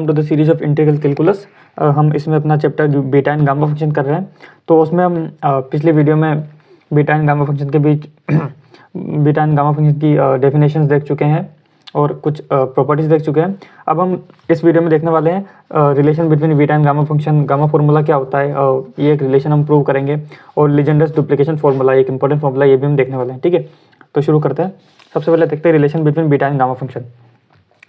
To the series of integral calculus. हम इसमें अपना chapter beta and gamma function कर रहे हैं। तो उसमें हम पिछले वीडियो में बीटा एंड गामा फंक्शन के बीच बीटा एंड गामा फंक्शन की डेफिनेशंस देख चुके हैं और कुछ प्रॉपर्टीज देख चुके हैं। अब हम इस वीडियो में देखने वाले हैं relation between beta and gamma function, gamma formula क्या होता है, ये एक रिलेशन हम प्रूव करेंगे, और लीजेंड्स डुप्लीकेशन फार्मूला, एक इंपॉर्टेंट फार्मूला, ये भी हम देखने वाले हैं। ठीक है, तो शुरू करते हैं। सबसे पहले देखते हैं relation between beta and gamma function.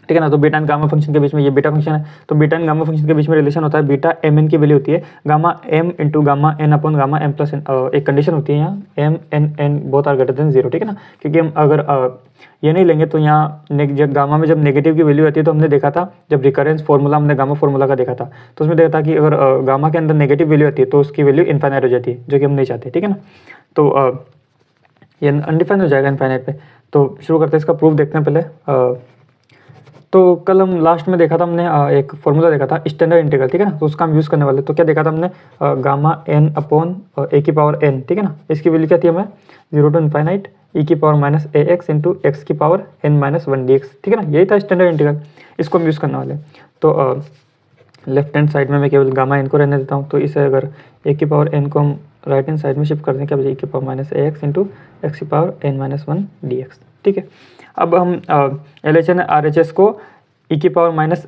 ठीक है ना, तो बीटा एंड गामा फंक्शन के बीच में, ये बीटा फंक्शन है, तो बीटा एंड गामा फंक्शन के बीच में रिलेशन होता है बीटा एम एन की वैल्यू होती है gamma M into gamma N upon gamma M plus N. एक कंडीशन होती है यहाँ M N N both are greater than zero. ठीक है ना, क्योंकि हम अगर ये नहीं लेंगे तो यहाँ जब गामा में जब नेगेटिव की वैल्यू आती है, तो हमने देखा था जब रिकरेंस फॉर्मूला हमने गामा फॉर्मूला का देखा था, तो उसमें देखा था कि अगर गामा के अंदर नेगेटिव वैल्यू आती है तो उसकी वैल्यू इनफाइनाइट हो जाती है, जो कि हम नहीं चाहते। ठीक है ना, तो ये अनडिफाइन हो जाएगा इनफाइनाइट पे। तो शुरू करते हैं, इसका प्रूफ देखते हैं पहले। तो कल हम लास्ट में देखा था, हमने एक फॉर्मूला देखा था स्टैंडर्ड इंटीग्रल। ठीक है ना, तो उसका हम यूज़ करने वाले। तो क्या देखा था हमने, गामा एन अपॉन ए की पावर एन। ठीक है ना, इसकी वैल्यू क्या थी हमें, 0 टू इनफाइनाइट ई की power minus A X into X की power N minus 1 D X. ठीक है ना, यही था स्टैंडर्ड इंटीग्रल, इसको हम यूज़ करने वाले। तो लेफ्ट हैंड साइड में मैं केवल गामा एन को रहने देता हूँ। तो इसे अगर ए की पावर एन को हम राइट हैंड साइड में शिफ्ट कर दें, क्या बचे, ई की power minus A X into X की power N minus 1 D X. ठीक है, अब हम L H N R H S को ई की पावर माइनस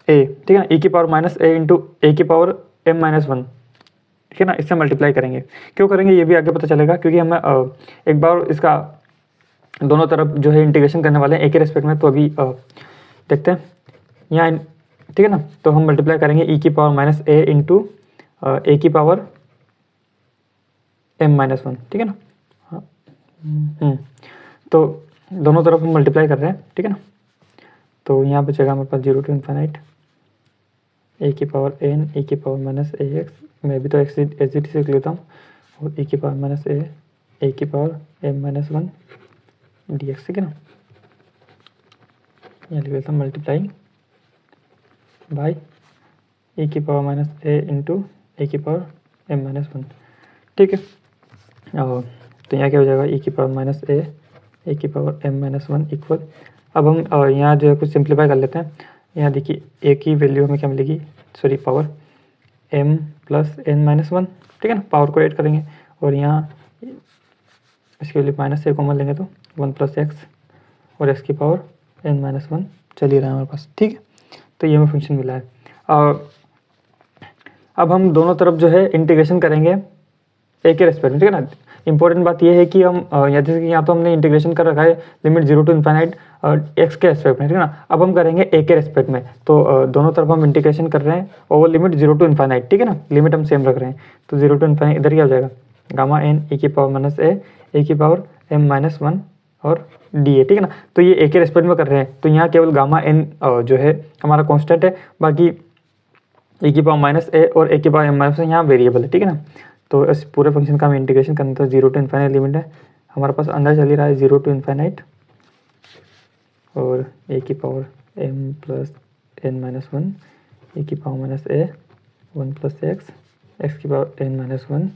ए, ठीक है ना, ई की पावर माइनस ए इंटू ए की पावर एम माइनस 1, ठीक है ना, इससे मल्टीप्लाई करेंगे। क्यों करेंगे ये भी आगे पता चलेगा, क्योंकि हमें एक बार इसका दोनों तरफ जो है इंटीग्रेशन करने वाले हैं एक ही रेस्पेक्ट में। तो अभी देखते हैं यहाँ, ठीक है ना, तो हम मल्टीप्लाई करेंगे ई की पावर माइनस ए इंटू ए की पावर एम माइनस 1। ठीक है ना, हाँ, तो दोनों तरफ हम मल्टीप्लाई कर रहे हैं। ठीक है ना, तो यहाँ बचेगा हमारे पास 0 टू इनफाइनाइट ए की पावर एन ए की पावर माइनस ए एक्स, मैं भी तो एक्स एच डी से लिख लेता हूँ, और ए की पावर माइनस ए की power M minus 1 D X. ठीक है ना, यहाँ लिख लेता हूँ मल्टीप्लाइंग बाई ए की पावर माइनस ए इंटू ए की पावर एम माइनस 1। ठीक है, तो यहाँ क्या हो जाएगा, ई की पावर माइनस ए की पावर एम माइनस 1 इक्वल। अब हम यहाँ जो है कुछ सिंप्लीफाई कर लेते हैं। यहाँ देखिए ए की वैल्यू हमें क्या मिलेगी, sorry power M plus N minus 1। ठीक है ना, पावर को ऐड करेंगे, और यहाँ इसके वैल्यू माइनस ए कॉमन लेंगे तो 1 प्लस एक्स और एक्स की पावर एन माइनस 1 चल ही रहा है हमारे पास। ठीक है, तो ये हमें फंक्शन मिला है। अब हम दोनों तरफ जो है इंटीग्रेशन करेंगे एक ही रेस्पेक्ट में। ठीक है ना, इंपॉर्टेंट बात यह है कि हम जैसे कि यहाँ तो हमने इंटीग्रेशन कर रखा है लिमिट 0 टू इनफाइनाइट एक्स के रेस्पेक्ट में। ठीक है ना, अब हम करेंगे ए के रेस्पेक्ट में। तो दोनों तरफ हम इंटीग्रेशन कर रहे हैं और लिमिट 0 टू इनफाइनाइट। ठीक है ना, लिमिट हम सेम रख रहे हैं। तो 0 टू इनफाइनाइट इधर क्या हो जाएगा, गामा एन ए की पावर माइनस ए की पावर एम माइनस 1 और डी ए। ठीक है ना, तो ये ए के रेस्पेक्ट में कर रहे हैं, तो यहाँ केवल गामा एन जो है हमारा कॉन्स्टेंट है, बाकी ए की पावर माइनस ए और ए की पावर एम माइनस यहाँ वेरिएबल है। ठीक है ना, तो इस पूरे फंक्शन का हम इंटीग्रेशन करना, तो 0 टू इनफाइनाइट लिमिट है हमारे पास, अंदर चल ही रहा है 0 टू इनफाइनाइट और ए की power M plus N minus 1 A की power minus A 1 plus X की पावर एन माइनस 1,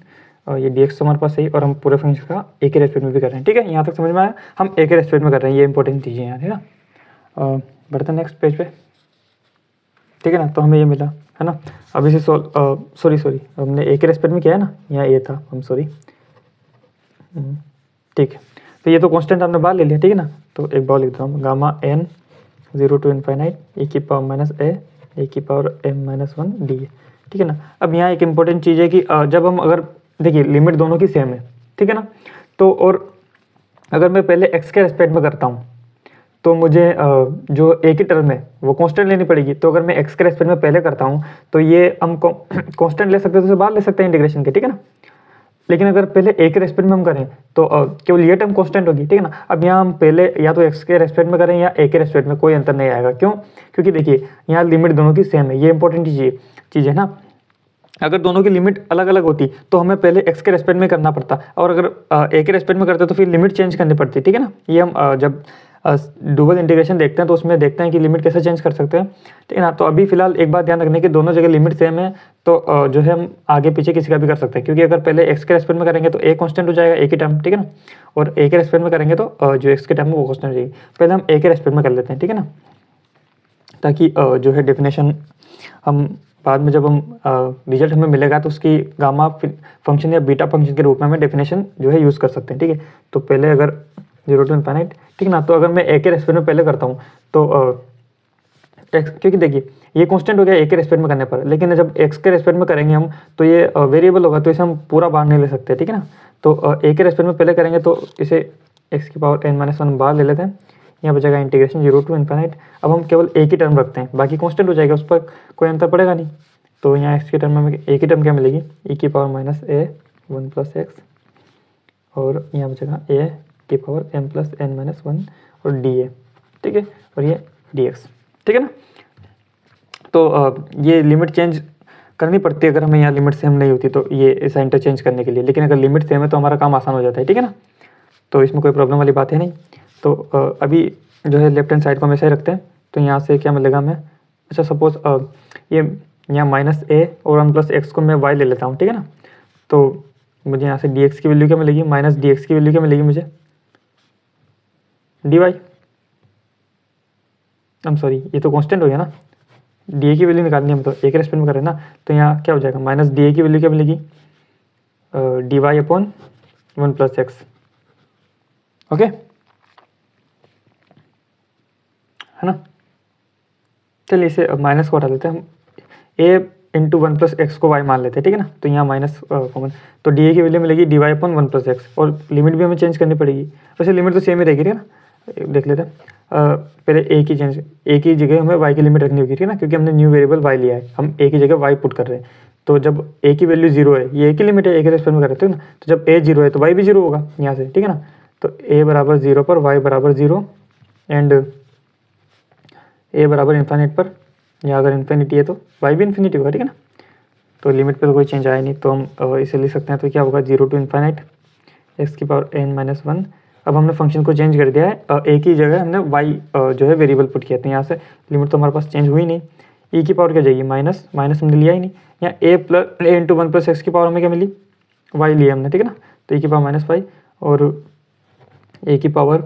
और ये डी एक्स तो हमारे पास सही, और हम पूरे फंक्शन का ए के रेस्पेक्ट में भी कर रहे हैं। ठीक है, यहाँ तक समझ में आया, हम ए के रेस्पेक्ट में कर रहे हैं, ये इंपॉर्टेंट चीज़ें यहाँ है ना। बढ़ते हैं नेक्स्ट पेज पे। ठीक है ना, तो हमें ये मिला है ना। अब इसे सॉरी हमने ए के रेस्पेक्ट में किया है ना, यहाँ ए था, हम सॉरी। ठीक है, तो ये तो कांस्टेंट हमने बाहर ले लिया। ठीक है ना, तो एक बार लिख देता हूँ, gamma N 0 to infinite A की पावर माइनस ए की power M minus 1 D A. ठीक है ना, अब यहाँ एक इंपॉर्टेंट चीज़ है कि जब हम अगर देखिए लिमिट दोनों की सेम है, ठीक है ना, तो और अगर मैं पहले एक्स के रेस्पेक्ट में करता हूँ तो मुझे जो ए की टर्म है वो कांस्टेंट लेनी पड़ेगी। तो अगर मैं एक्स के रेस्पेक्ट में पहले करता हूँ तो ये हम कांस्टेंट ले सकते हैं, तो बाहर ले सकते हैं इंटीग्रेशन के। ठीक है ना, लेकिन अगर पहले ए के रेस्पेक्ट में हम करें तो केवल ये टर्म कांस्टेंट होगी। ठीक है ना, अब यहाँ हम पहले या तो एक्स के रेस्पेक्ट में करें या ए के रेस्पेक्ट में, कोई अंतर नहीं आएगा। क्यों, क्योंकि देखिए यहाँ लिमिट दोनों की सेम है, ये इंपॉर्टेंट चीज़ है ना। अगर दोनों की लिमिट अलग अलग होती तो हमें पहले एक्स के रेस्पेक्ट में करना पड़ता, और अगर ए के रेस्पेक्ट में करते तो फिर लिमिट चेंज करनी पड़ती। ठीक है ना, ये हम जब डबल इंटीग्रेशन देखते हैं तो उसमें देखते हैं कि लिमिट कैसे चेंज कर सकते हैं, ठीक है ना। तो अभी फिलहाल एक बात ध्यान रखने की, दोनों जगह लिमिट सेम है, तो जो है हम आगे पीछे किसी का भी कर सकते हैं, क्योंकि अगर पहले एक्स के रेस्पेक्ट में करेंगे तो ए कॉन्स्टेंट हो जाएगा, ए की टर्म, ठीक है ना, और ए के रेस्पेक्ट में करेंगे तो जो एक्स की टर्म है वो कॉन्स्टेंट हो जाएगी। पहले हम ए के रेस्पेक्ट में कर लेते हैं, ठीक है ना, ताकि जो है डेफिनेशन हम बाद में जब हम रिजल्ट हमें मिलेगा तो उसकी गामा फंक्शन या बीटा फंक्शन के रूप में हमें डेफिनेशन जो है यूज़ कर सकते हैं, ठीक है। तो पहले अगर 0 to इन्फिनिट, ठीक है ना, तो अगर मैं ए के रेस्पेक्ट में पहले करता हूँ तो एक्स, क्योंकि देखिए ये कांस्टेंट हो गया ए के रेस्पेक्ट में करने पर, लेकिन जब एक्स के रेस्पेक्ट में करेंगे हम तो ये वेरिएबल होगा, तो इसे हम पूरा बाहर नहीं ले सकते, ठीक है ना। तो ए के रेस्पेक्ट में पहले करेंगे तो इसे एक्स की पावर n-1 बाहर ले लेते हैं, यहाँ बचेगा इंटीग्रेशन 0 to इन्फिनिट। अब हम केवल ए की टर्म रखते हैं, बाकी कांस्टेंट हो जाएगा, उस पर कोई अंतर पड़ेगा नहीं। तो यहाँ एक्स की टर्म में ए की टर्म क्या मिलेगी, e की पावर -a 1 + x, और यहाँ बचेगा a की पावर m + n-1 और dA, ठीक है, और ये dx, ठीक है ना। तो ये लिमिट चेंज करनी पड़ती है अगर हमें यहाँ लिमिट सेम नहीं होती तो, ये ऐसा इंटरचेंज करने के लिए, लेकिन अगर लिमिट सेम है तो हमारा काम आसान हो जाता है, ठीक है ना। तो इसमें कोई प्रॉब्लम वाली बात है नहीं। तो अभी जो है लेफ्ट हैंड साइड को हमेशा ही रखते हैं, तो यहाँ से क्या मिलेगा हमें, अच्छा सपोज ये यहाँ -a और 1 + x को मैं y ले लेता हूँ, ठीक है ना। तो मुझे यहाँ से dx की वैल्यू क्या मिलेगी, -dx की वैल्यू क्या मिलेगी मुझे, dy, आई एम सॉरी, ये तो कांस्टेंट हो गया ना, डी ए की वैल्यू निकालनी है, हम तो ए के रेस्पेक्ट में कर रहे हैं ना, तो यहाँ क्या हो जाएगा, -dA की वैल्यू क्या मिलेगी, dy/1 + x, ओके, है ना। चलिए इसे माइनस को हटा देते हैं हम, a × 1 + x को y मान लेते हैं, ठीक है ना। तो यहाँ माइनस कॉमन, तो dA की वैल्यू मिलेगी dy/1 + x, और लिमिट भी हमें चेंज करनी पड़ेगी, वैसे लिमिट तो सेम ही रहेगी, ठीक है ना। देख लेते हैं, पहले a की जगह हमें y की लिमिट रखनी होगी, ठीक है ना, क्योंकि हमने न्यू वेरिएबल y लिया है, हम a की जगह y पुट कर रहे हैं। तो जब a की वैल्यू 0 है, ये a की लिमिट है, a के रेस्पेक्ट में कर रहे हैं, ना, तो जब a 0 है तो y भी 0 होगा यहाँ से, ठीक है ना। तो a = 0 पर y = 0 एंड a = इन्फिनिट पर, या अगर इन्फिनिटी है तो y भी इन्फिनिटी होगा, ठीक है ना। तो लिमिट पे तो कोई चेंज आया नहीं, तो हम इसे लिख सकते हैं, तो क्या होगा 0 to इन्फिनिट x की पावर n-1। अब हमने फंक्शन को चेंज कर दिया है, a की जगह हमने y जो है वेरिएबल पुट किया, तो यहाँ से लिमिट तो हमारे पास चेंज हुई नहीं, e की पावर क्या जाएगी, माइनस हमने लिया ही नहीं, यहाँ a × 1 + x की पावर हमें क्या मिली, y लिया हमने, ठीक है ना। तो e की पावर -y और a की पावर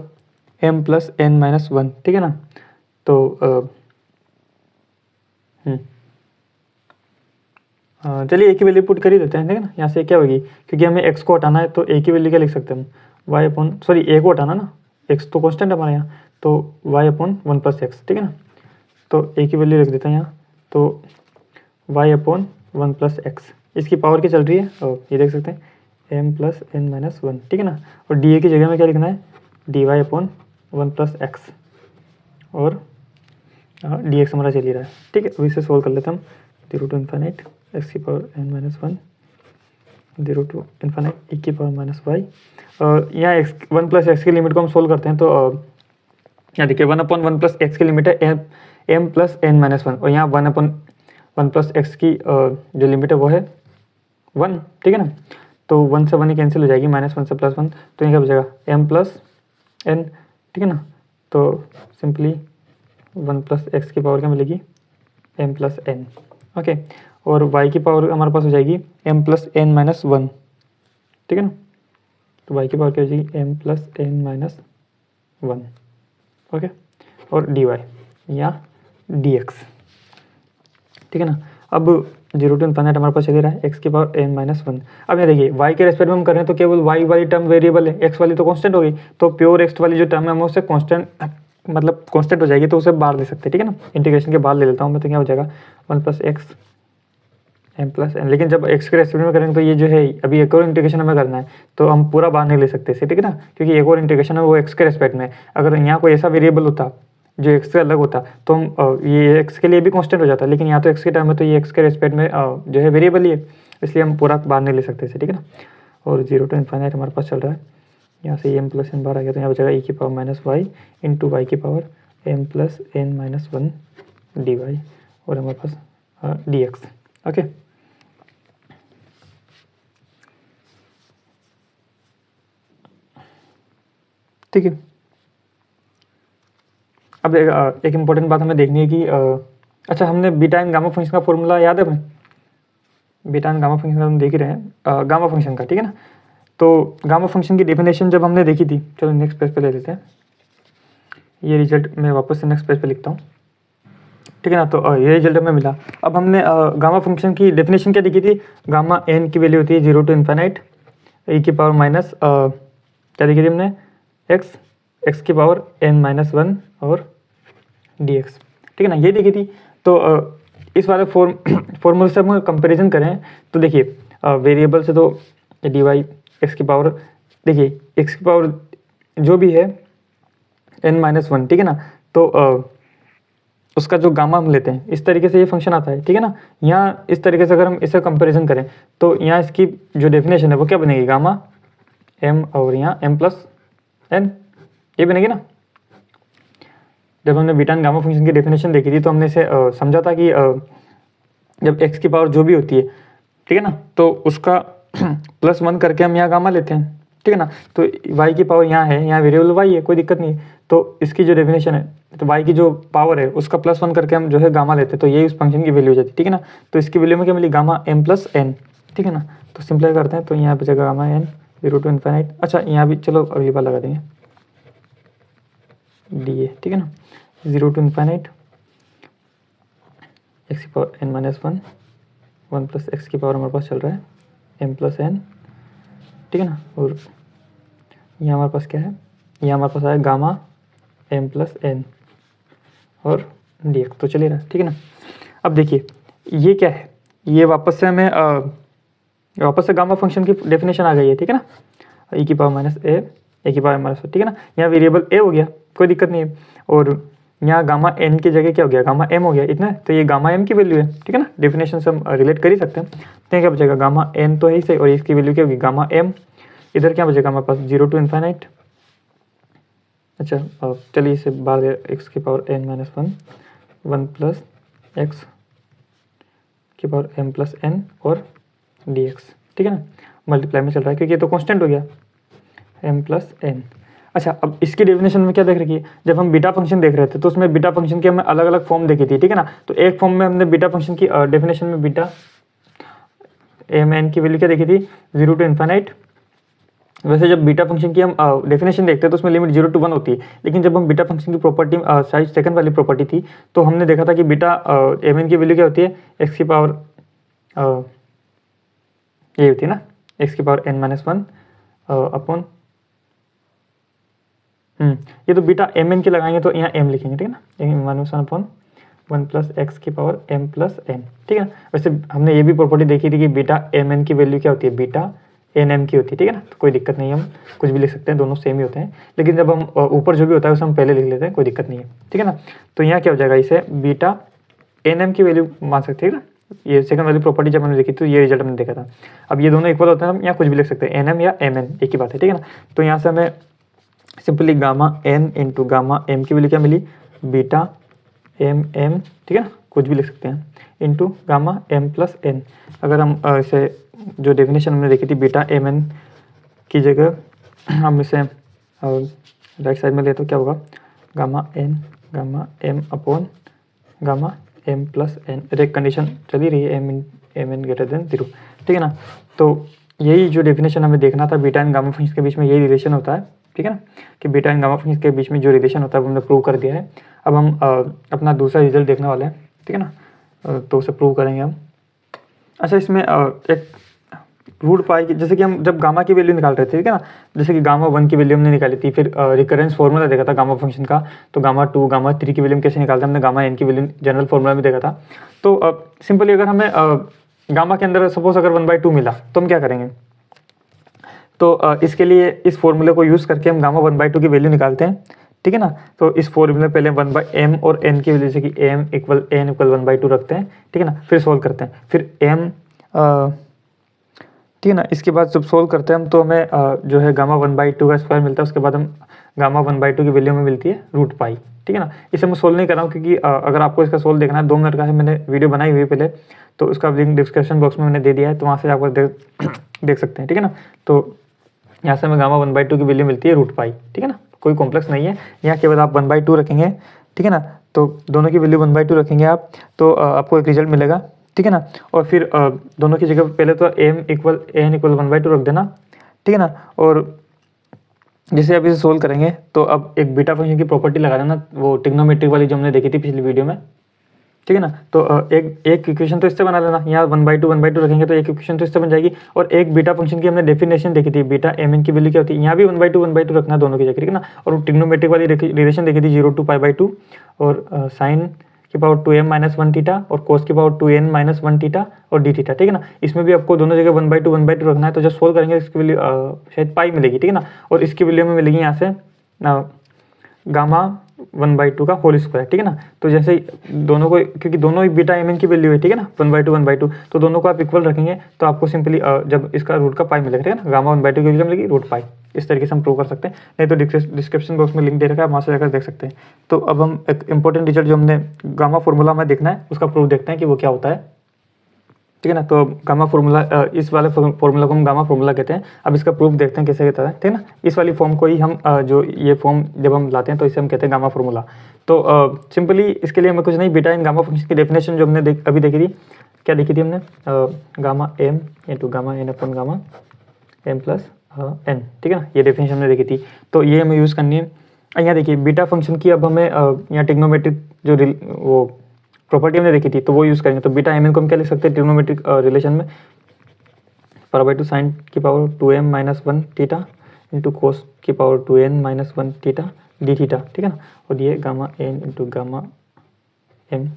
m + n-1, ठीक है ना। तो चलिए a की वैल्यू पुट कर ही देते हैं, ठीक है ना। यहाँ से क्या होगी, क्योंकि हमें x को हटाना है तो a की वैल्यू क्या लिख सकते हैं हम, a को हटाना ना, x तो कांस्टेंट है हमारे यहाँ, तो y/1 + x, ठीक है ना। तो a की वैल्यू लिख देते हैं यहाँ, तो y/1 + x, इसकी पावर क्या चल रही है, ये देख सकते हैं m + n-1, ठीक है ना। और dA की जगह में क्या लिखना है, dy/1 + x, और dx हमारा चल ही रहा है, ठीक है। अभी इसे सोल्व कर लेते हैं हम, 0 to इन्फिनिट x की power n-1, 0 to infinite e की पावर -y, और यहाँ 1 + x की लिमिट को हम सोल्व करते हैं, तो यहाँ देखिए 1/1 + x की लिमिट है m + n-1, और यहाँ 1/1 + x की जो लिमिट है वो है 1, ठीक है ना। तो 1 से 1 ही कैंसिल हो जाएगी, -1 से +1, तो यहाँ क्या बचेगा m + n, ठीक है ना। तो सिंपली 1 + x की पावर क्या मिलेगी, m + n, ओके, और y की पावर हमारे पास हो जाएगी m + n-1, ठीक है ना। तो y की पावर क्या हो जाएगी, m + n-1, ओके, और dy या dx, ठीक है ना। अब 0 to इन्फिनिट हमारे पास चल रहा है, x की पावर n-1। अब ये देखिए y के रेस्पेक्ट में हम कर रहे हैं तो केवल y वाली टर्म वेरिएबल है, x वाली तो कांस्टेंट हो गई, तो प्योर x वाली जो टर्म है हम उससे कांस्टेंट मतलब कांस्टेंट हो जाएगी, तो उसे बाहर ले सकते हैं, ठीक है ना। इंटीग्रेशन के बाहर ले लेता हूँ मैं, तो क्या हो जाएगा 1 + x m + n, लेकिन जब x के रेस्पेक्ट में करेंगे तो ये जो है अभी एक और इंटीग्रेशन हमें करना है, तो हम पूरा बाहर नहीं ले सकते इसे, ठीक है ना, क्योंकि एक और इंटीग्रेशन है वो x के रेस्पेक्ट में। अगर यहाँ कोई ऐसा वेरिएबल होता जो x से अलग होता तो हम ये x के लिए भी कांस्टेंट हो जाता, लेकिन यहाँ तो x की टर्म है तो ये x के रेस्पेक्ट में जो है वेरिएबल ही है, इसलिए हम पूरा बाहर नहीं ले सकते इसे, ठीक है ना। और 0 to इन्फिनिट हमारे पास चल रहा है, यहाँ से m + n बाहर आ गया, तो यहाँ बचेगा e की पावर -y × y की पावर m + n-1 dy, और हमारे पास dx, ओके। ठीक है, अब एक इम्पोर्टेंट बात हमें देखनी है कि अच्छा, हमने बीटा एंड गामा फंक्शन का फॉर्मूला याद है हमें? बीटा एंड गामा फंक्शन हम देख ही रहे हैं, गामा फंक्शन का, ठीक है ना। तो गामा फंक्शन की डेफिनेशन जब हमने देखी थी, चलो नेक्स्ट पेज पे ले लेते हैं। ये रिजल्ट मैं वापस से नेक्स्ट पेज पे लिखता हूँ, ठीक है ना। तो ये रिजल्ट हमें मिला। अब हमने गामा फंक्शन की डेफिनेशन क्या देखी थी? गामा एन की वैल्यू होती है 0 to इन्फिनिट e की पावर माइनस क्या देखी थी हमने? x की पावर n-1 और dx, ठीक है ना, ये देखी थी। तो इस वाले फॉर्मूले से हम कंपैरिजन करें तो देखिए वेरिएबल से तो dy x की पावर, देखिए x की पावर जो भी है n-1, ठीक है ना। तो उसका जो गामा हम लेते हैं, इस तरीके से ये फंक्शन आता है, ठीक है ना। यहाँ इस तरीके से अगर हम इसे कंपैरिजन करें तो यहाँ इसकी जो डेफिनेशन है वो क्या बनेगी? गामा m और यहाँ m+n, ये बनेगी ना। जब हमने बीटा एंड गामा फंक्शन की डेफिनेशन देखी थी तो हमने इसे समझा था कि जब x की पावर जो भी होती है, ठीक है ना, तो उसका +1 करके हम यहाँ गामा लेते हैं, ठीक है ना। तो y की पावर यहाँ है, यहाँ वेरिएबल y है, कोई दिक्कत नहीं है। तो इसकी जो डेफिनेशन है, तो y की जो पावर है उसका +1 करके हम जो है गामा लेते हैं, तो यही उस फंक्शन की वैल्यू हो जाती है, ठीक है ना। तो इसकी वैल्यू में क्या मिली? गामा m+n, ठीक है ना। तो सिंप्लाई करते हैं तो यहाँ बचेगा गामा n 0 to इन्फिनिट। अच्छा, यहाँ भी चलो अगली बार लगा देंगे dA, ठीक है ना, 0 to इन्फिनिट x की पावर n-1, 1 + x की पावर हमारे पास चल रहा है m+n, ठीक है ना। और यहाँ हमारे पास क्या है? यहाँ हमारे पास आया गामा m+n और dx, तो चलिए रहा, ठीक है ना। अब देखिए ये क्या है? ये वापस से हमें वापस से गामा फंक्शन की डेफिनेशन आ गई है, ठीक है ना। e की पावर माइनस a की पावर माइनस, ठीक है ना। यहाँ वेरिएबल a हो गया, कोई दिक्कत नहीं है। और यहाँ गामा n की जगह क्या हो गया? गामा m हो गया, इतना। तो ये गामा m की वैल्यू है, ठीक है ना। डेफिनेशन से हम रिलेट कर ही सकते हैं। तो क्या बचेगा? गामा n तो है ही सही, और इसकी वैल्यू क्या होगी? Gamma m। इधर क्या बचेगा हमारे पास? 0 to इन्फिनिट। अच्छा, चलिए इसे बाहर, x की पावर n-1, 1 + x की पावर m+n और dx, ठीक है ना। मल्टीप्लाई में चल रहा है क्योंकि ये तो कांस्टेंट हो गया m+n। अच्छा, अब इसकी डेफिनेशन में क्या देख रखी है? जब हम बीटा फंक्शन देख रहे थे तो उसमें बीटा फंक्शन की हमें अलग अलग फॉर्म देखी थी, ठीक है ना। तो एक फॉर्म में हमने बीटा फंक्शन की डेफिनेशन में बीटा mn की वैल्यू क्या देखी थी? 0 to इन्फिनिट। वैसे जब बीटा फंक्शन की हम डेफिनेशन देखते हैं तो उसमें लिमिट 0 to 1 होती है, लेकिन जब हम बीटा फंक्शन की प्रॉपर्टी साइज सेकंड वाली प्रॉपर्टी थी तो हमने देखा था कि बीटा mn की वैल्यू क्या होती है? x की पावर ये होती है ना, x की पावर n-1 अपॉन ये तो बीटा mn की लगाएंगे तो यहाँ m लिखेंगे, ठीक है ना, n-1 अपॉन 1 + x की पावर m+n, ठीक है ना। वैसे हमने ये भी प्रॉपर्टी देखी थी कि बीटा mn की वैल्यू क्या होती है? बीटा nm की होती है, ठीक है ना। तो कोई दिक्कत नहीं है, हम कुछ भी लिख सकते हैं, दोनों सेम ही होते हैं। लेकिन जब हम ऊपर जो भी होता है उसे हम पहले लिख लेते हैं, कोई दिक्कत नहीं है, ठीक है ना। तो यहाँ क्या हो जाएगा? इसे बीटा nm की वैल्यू मान सकते हैं ना। ये सेकंड वाली प्रॉपर्टी जब हमने देखी तो ये रिजल्ट हमने देखा था। अब ये दोनों इक्वल होते हैं, हम यहाँ कुछ भी लिख सकते हैं, nm या mn, एक ही बात है, ठीक है ना। तो यहाँ से हमें simply gamma n into gamma m की वैल्यू क्या मिली? बीटा mm, ठीक है ना, कुछ भी लिख सकते हैं, इंटू गामा m+n। अगर हम इसे जो डेफिनेशन हमने देखी थी बीटा mn की जगह हम इसे राइट साइड में ले तो क्या होगा? Gamma m upon gamma m+n। एक कंडीशन चली रही है mn ग्रेटर देन 0, ठीक है ना। तो यही जो डेफिनेशन हमें देखना था, बीटा एंड गामा फंक्शन के बीच में यही रिलेशन होता है, ठीक है ना, कि बीटा एंड गामा फंक्शन के बीच में जो रिलेशन होता है वो हमने प्रूव कर दिया है। अब हम अपना दूसरा रिजल्ट देखने वाले हैं, ठीक है ना, तो उसे प्रूव करेंगे हम। अच्छा, इसमें एक रूट पाई की, जैसे कि हम जब गामा की वैल्यू निकाल रहे थे, ठीक है ना, जैसे कि गामा 1 की वैल्यू हमने निकाली थी, फिर रिकरेंस फार्मूला देखा था गामा फंक्शन का, तो गामा 2 गामा 3 की वैल्यू कैसे निकालते हैं, हमने गामा n की वैल्यू जनरल फार्मूला में देखा था। तो सिंपली अगर हमें गामा के अंदर सपोज अगर 1/2 मिला तो हम क्या करेंगे? तो इसके लिए इस फॉर्मूले को यूज़ करके हम गामा 1/2 की वैल्यू निकालते हैं, ठीक है ना। तो इस फॉर्मूले पहले 1/m और n की वैल्यू, जैसे कि m = n = 1/2 रखते हैं, ठीक है ना। फिर सोल्व करते हैं, फिर m, ठीक है ना। इसके बाद जब सोल्व करते हैं हम तो हमें जो है गामा 1/2 का स्क्वायर मिलता है। उसके बाद हम गामा 1/2 की वैल्यू में मिलती है √π, ठीक है ना। इसे मैं सोल्व नहीं कर रहा हूँ क्योंकि अगर आपको इसका सोल्व देखना है 2 मिनट का है, मैंने वीडियो बनाई हुई है पहले, तो उसका लिंक डिस्क्रिप्शन बॉक्स में मैंने दे दिया है, तो वहाँ से आप देख सकते हैं, ठीक है ना। तो यहाँ से हमें गामा 1/2 की वैल्यू मिलती है √π, ठीक है ना। कोई कॉम्प्लेक्स नहीं है। यहाँ केवल आप 1/2 रखेंगे, ठीक है ना, तो दोनों की वैल्यू 1/2 रखेंगे आप, तो आपको एक रिजल्ट मिलेगा, ठीक है ना। और फिर दोनों की जगह पहले तो एन इक्वल 1/2 रख देना, ठीक है ना। और जैसे आप इसे सोल्व करेंगे तो अब एक बीटा फंक्शन की प्रॉपर्टी लगा देना, वो ट्रिग्नोमेट्रिक वाली जो हमने देखी थी पिछली वीडियो में, ठीक है ना। तो एक इक्वेशन तो इससे बना लेना, यहाँ 1/2 रखेंगे तो एक इक्वेशन तो इससे बन जाएगी। और एक बीटा फंक्शन की हमने डेफिनेशन देखी थी, बीटा एम एन की वैल्यू क्या होती है, यहाँ भी 1/2 रखना दोनों की जगह, ठीक है ना। और ट्रिग्नोमेट्रिक वाली रिलेशन देखी थी 0 to π/2 और साइन की पावर 2m - 1 थीटा और कोस की पावर 2n - 1 थीटा और डी थीटा, ठीक है ना। इसमें भी आपको दोनों जगह 1/2 रखना है। तो जब सोल्व करेंगे इसकी वैल्यू शायद पाई मिलेगी, ठीक है ना। और इसकी वैल्यू में मिलेगी यहाँ से गामा 1/2 का होल स्क्वायर, ठीक है ना। तो जैसे दोनों को, क्योंकि दोनों ही बीटा एम एन की वैल्यू है, ठीक है ना, 1/2 तो दोनों को आप इक्वल रखेंगे तो आपको सिंपली जब इसका रूट का पाई मिलेगा, ठीक है ना, गामा 1/2 की वैल्यू मिलेगी रूट पाई। इस तरीके से हम प्रूव कर सकते हैं, नहीं तो डिस्क्रिप्शन बॉक्स में लिंक दे रखा है, वहाँ से जाकर देख सकते हैं। तो अब हम एक इंपॉर्टेंट रिजल्ट जो हमने गामा फॉर्मूला में देखना है उसका प्रूफ देखते हैं कि वो क्या होता है, ठीक है ना। तो गामा फॉर्मूला, इस वाले फॉर्मूला को हम गामा फॉर्मूला कहते हैं। अब इसका प्रूफ देखते हैं कैसे कहता है, ठीक है ना। इस वाली फॉर्म को ही हम जो ये फॉर्म जब हम लाते हैं तो इसे हम कहते हैं गामा फॉर्मूला। तो सिंपली इसके लिए हमें कुछ नहीं, बीटा इन गामा फंक्शन की डेफिनेशन जो हमने अभी देखी थी, क्या देखी थी हमने, gamma M into gamma N upon gamma M plus N, ठीक है ना, ये डेफिनेशन हमने देखी थी। तो ये हमें यूज़ करनी है। यहाँ देखिए बीटा फंक्शन की अब हमें यहाँ ट्रिग्नोमेट्रिक जो वो प्रॉपर्टी हमने देखी थी तो वो यूज़ करेंगे। तो बीटा एम एन को हम क्या लिख सकते हैं ट्रिग्नोमेट्रिक रिलेशन में, π/2 साइन की power 2m - 1 theta into cos की power 2n - 1 theta D theta, ठीक है ना। और ये gamma N into gamma M,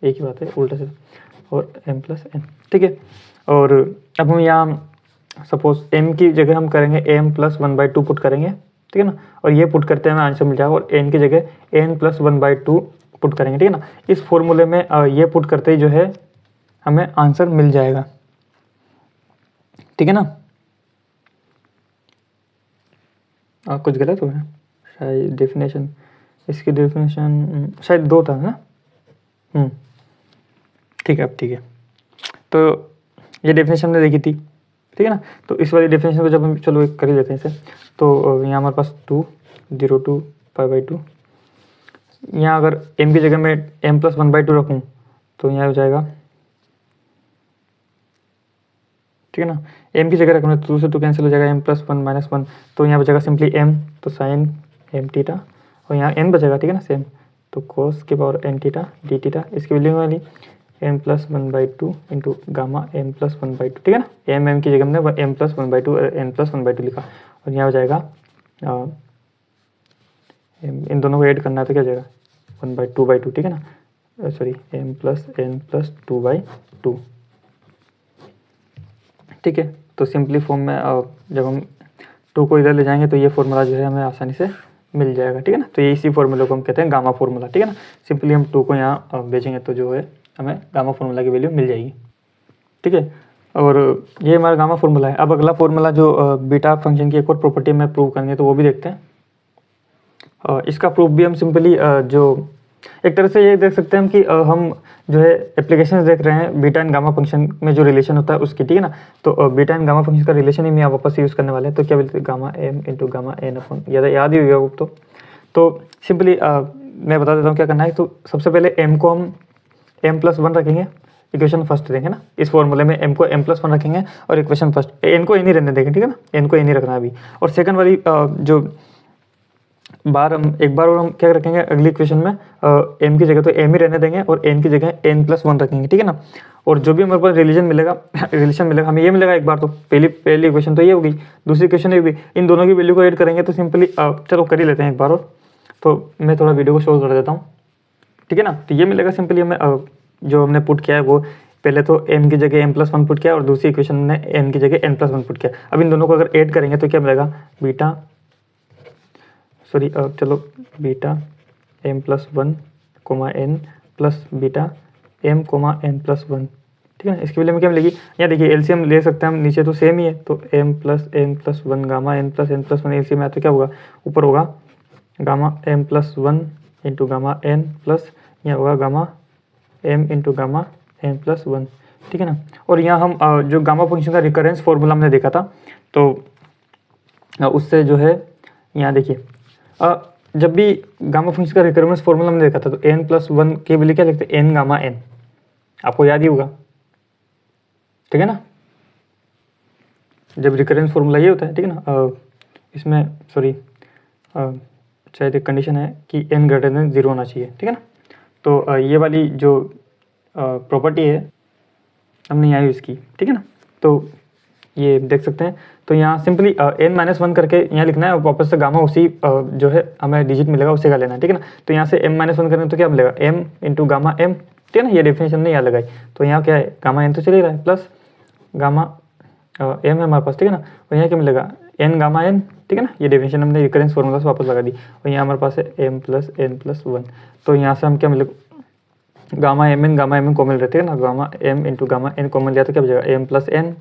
एक ही बात है उल्टा से, और एम प्लस एन, ठीक है। और अब हम यहाँ सपोज m की जगह हम करेंगे m + 1/2 पुट करेंगे, ठीक है ना। और ये पुट करते हैं हमें आंसर मिल जाएगा। और n की जगह n + 1/2 पुट करेंगे, ठीक है ना। इस फॉर्मूले में ये पुट करते ही जो है हमें आंसर मिल जाएगा, ठीक है ना। कुछ गलत हो गया शायद, डेफिनेशन, इसकी डेफिनेशन शायद 2 था ना। ठीक है, अब ठीक है। तो ये डेफिनेशन हमने देखी थी, ठीक है ना। तो इस वाली डेफिनेशन को जब हम चलो एक कर ही लेते हैं इसे। तो यहाँ हमारे पास 2 0 to π/2, यहाँ अगर m की जगह मैं m + 1/2 रखूँ तो यहाँ हो जाएगा, ठीक है ना। m की जगह रखना तो 2 से 2 कैंसिल हो जाएगा, m + 1 - 1, तो यहाँ बचेगा सिंपली m, तो साइन m थीटा, और यहाँ n बचेगा, ठीक है ना, सेम, तो कोस की power n theta D theta, इसकी वैल्यू वाली m + 1/2 इंटू गामा m + 1/2, ठीक है ना। m की जगह हमने m + 1/2 और n + 1/2 लिखा। और यहाँ हो जाएगा इन दोनों को ऐड करना है तो क्या हो जाएगा 1/2/2, ठीक है ना, सॉरी m + n + 2/2, ठीक है। तो सिंपली फॉर्म में जब हम 2 को इधर ले जाएंगे तो ये फॉर्मूला जो है हमें आसानी से मिल जाएगा, ठीक है ना। तो ये इसी फॉर्मूले को हम कहते हैं गामा फॉर्मूला, ठीक है ना। सिंपली हम 2 को यहाँ भेजेंगे तो जो है हमें गामा फॉर्मूला की वैल्यू मिल जाएगी, ठीक है। और ये हमारा गामा फॉर्मूला है। अब अगला फॉर्मूला जो बीटा फंक्शन की एक और प्रॉपर्टी में प्रूव करेंगे तो वो भी देखते हैं। इसका प्रूफ भी हम सिंपली जो एक तरह से ये देख सकते हैं हम कि हम जो है एप्लीकेशंस देख रहे हैं बीटा एंड गामा फंक्शन में जो रिलेशन होता है उसकी, ठीक है ना। तो बीटा एंड गामा फंक्शन का रिलेशन ही मैं वापस यूज़ करने वाले हैं। तो क्या बोलते हैं, gamma M into gamma N अपन, याद ही होगा वो। तो सिंपली मैं बता देता हूँ क्या करना है। तो सबसे पहले m को हम m + 1 रखेंगे, इक्वेशन फर्स्ट देंगे ना। इस फॉर्मूले में m को m + 1 रखेंगे और इक्वेशन फर्स्ट, n को n ही रहने देंगे, ठीक है ना, n को n ही रखना है अभी। और सेकंड वाली जो एक बार और हम क्या रखेंगे अगली इक्वेशन में, m की जगह तो m ही रहने देंगे और n की जगह n + 1 रखेंगे, ठीक है ना। और जो भी हमारे पास रिलेशन मिलेगा हमें ये मिलेगा एक बार। तो पहली इक्वेशन तो ये होगी, दूसरी इक्वेशन ये होगी, इन दोनों की वैल्यू को ऐड करेंगे तो सिंपली चलो कर ही लेते हैं एक बार और। तो मैं थोड़ा वीडियो को शो कर देता हूँ, ठीक है ना। तो ये मिलेगा सिंपली हमें जो हमने पुट किया है वो, पहले तो m की जगह m + 1 पुट किया और दूसरी इक्वेशन ने n की जगह n + 1 पुट किया। अब इन दोनों को अगर ऐड करेंगे तो क्या मिलेगा, चलो beta m + 1, n plus beta m, n + 1, ठीक है ना। इसकी वैल्यू में क्या मिलेगी, यहाँ देखिए एलसीएम ले सकते हैं हम, नीचे तो सेम ही है। तो m + n + 1 gamma n + n + 1 LCM है तो क्या होगा, ऊपर होगा gamma m + 1 into gamma n plus यहाँ होगा gamma m into gamma n + 1, ठीक है ना। और यहाँ हम जो गामा फंक्शन का रिकरेंस फॉर्मूला हमने देखा था तो उससे जो है यहाँ देखिए जब भी गामा फंक्शन का रिकरेंस फॉर्मूला हमने देखा था तो n+1 की वैल्यू क्या लिखते हैं, n गामा n, आपको याद ही होगा, ठीक है ना। जब रिकरेंस फॉर्मूला ये होता है, ठीक है ना, इसमें सॉरी शायद एक कंडीशन है कि n ग्रेटर देन 0 होना चाहिए, ठीक है ना। तो ये वाली जो प्रॉपर्टी है हमने यहाँ यूज़ की, ठीक है ना। तो ये देख सकते हैं, तो यहाँ सिंपली n-1 करके यहाँ लिखना है, वापस से गामा उसी जो है हमें डिजिट मिलेगा उसी का लेना है, ठीक है ना। तो यहाँ से m-1 करेंगे तो क्या मिलेगा, m इंटू गामा m, ठीक है ना। ये डेफिनेशन ने यहाँ लगाई, तो यहाँ क्या है, गामा n तो चल ही रहा है, प्लस गामा m है हमारे पास, ठीक है ना। और यहाँ क्या मिलेगा, n गामा n, ठीक है ना। ये डेफिनेशन हमने रिकरेंस फॉर्मूला से वापस लगा दी, और यहाँ हमारे पास है m+n+1। तो यहाँ से हम क्या मिलेगा, गामा m कॉमन रहते हैं ना, gamma m into gamma n common लिया तो क्या बचेगा, m+n,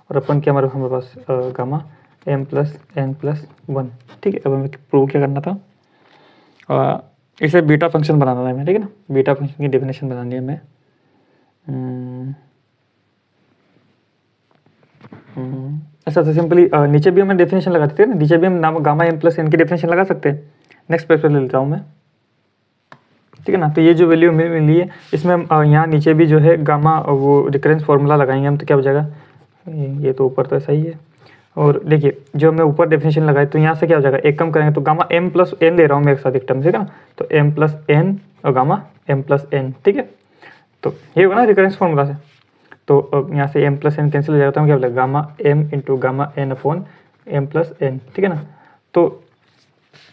और अपन क्या हमारे पास गामा m+n+1, ठीक है। अब हमें प्रूव क्या करना था, इसे बीटा फंक्शन बनाना था हमें, ठीक है ना। बीटा फंक्शन की डेफिनेशन बनानी है हमें। ऐसा तो सिंपली नीचे भी हमें डेफिनेशन लगा सकते हैं ना, नीचे भी हम नाम गामा m+n की डेफिनेशन लगा सकते हैं। नेक्स्ट पेज पर ले लेता हूँ मैं, ठीक है ना। तो ये जो वैल्यू हमें मिली है, इसमें हम यहाँ नीचे भी जो है गामा वो रिकरेंस फार्मूला लगाएंगे हम, तो क्या हो जाएगा, ये तो ऊपर तो ऐसा ही है। और देखिए जो हमने ऊपर डेफिनेशन लगाई, तो यहाँ से क्या हो जाएगा, एक कम करेंगे तो गामा m+n ले रहा हूँ मैं एक साथ एक टर्म, ठीक है ना। तो m+n और गामा m+n, ठीक है। तो ये होगा ना रिकरेंस फार्मूला से। तो यहाँ से m+n कैंसिल हो जाएगा, तो क्या बोलेगा, gamma m into gamma n/m+n, ठीक है ना। तो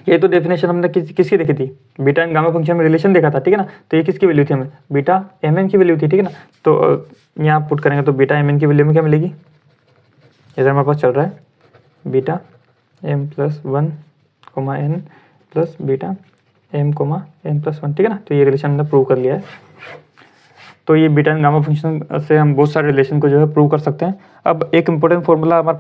ये तो डेफिनेशन हमने किसकी देखी थी, बीटा एंड गामा फंक्शन में रिलेशन देखा था, ठीक है ना। तो ये किसकी वैल्यू थी, हमें बीटा mn की वैल्यू थी, ठीक है ना। तो यहाँ पुट करेंगे तो बीटा mn की वैल्यू में क्या मिलेगी, इधर हमारे पास चल रहा है beta m+1, n plus beta m, n+1, ठीक है ना। तो ये रिलेशन हमने प्रूव कर लिया है। तो ये बीटा एंड गामा फंक्शन से हम बहुत सारे रिलेशन को जो है प्रूव कर सकते हैं। अब एक इंपॉर्टेंट फॉर्मूला हमारे पास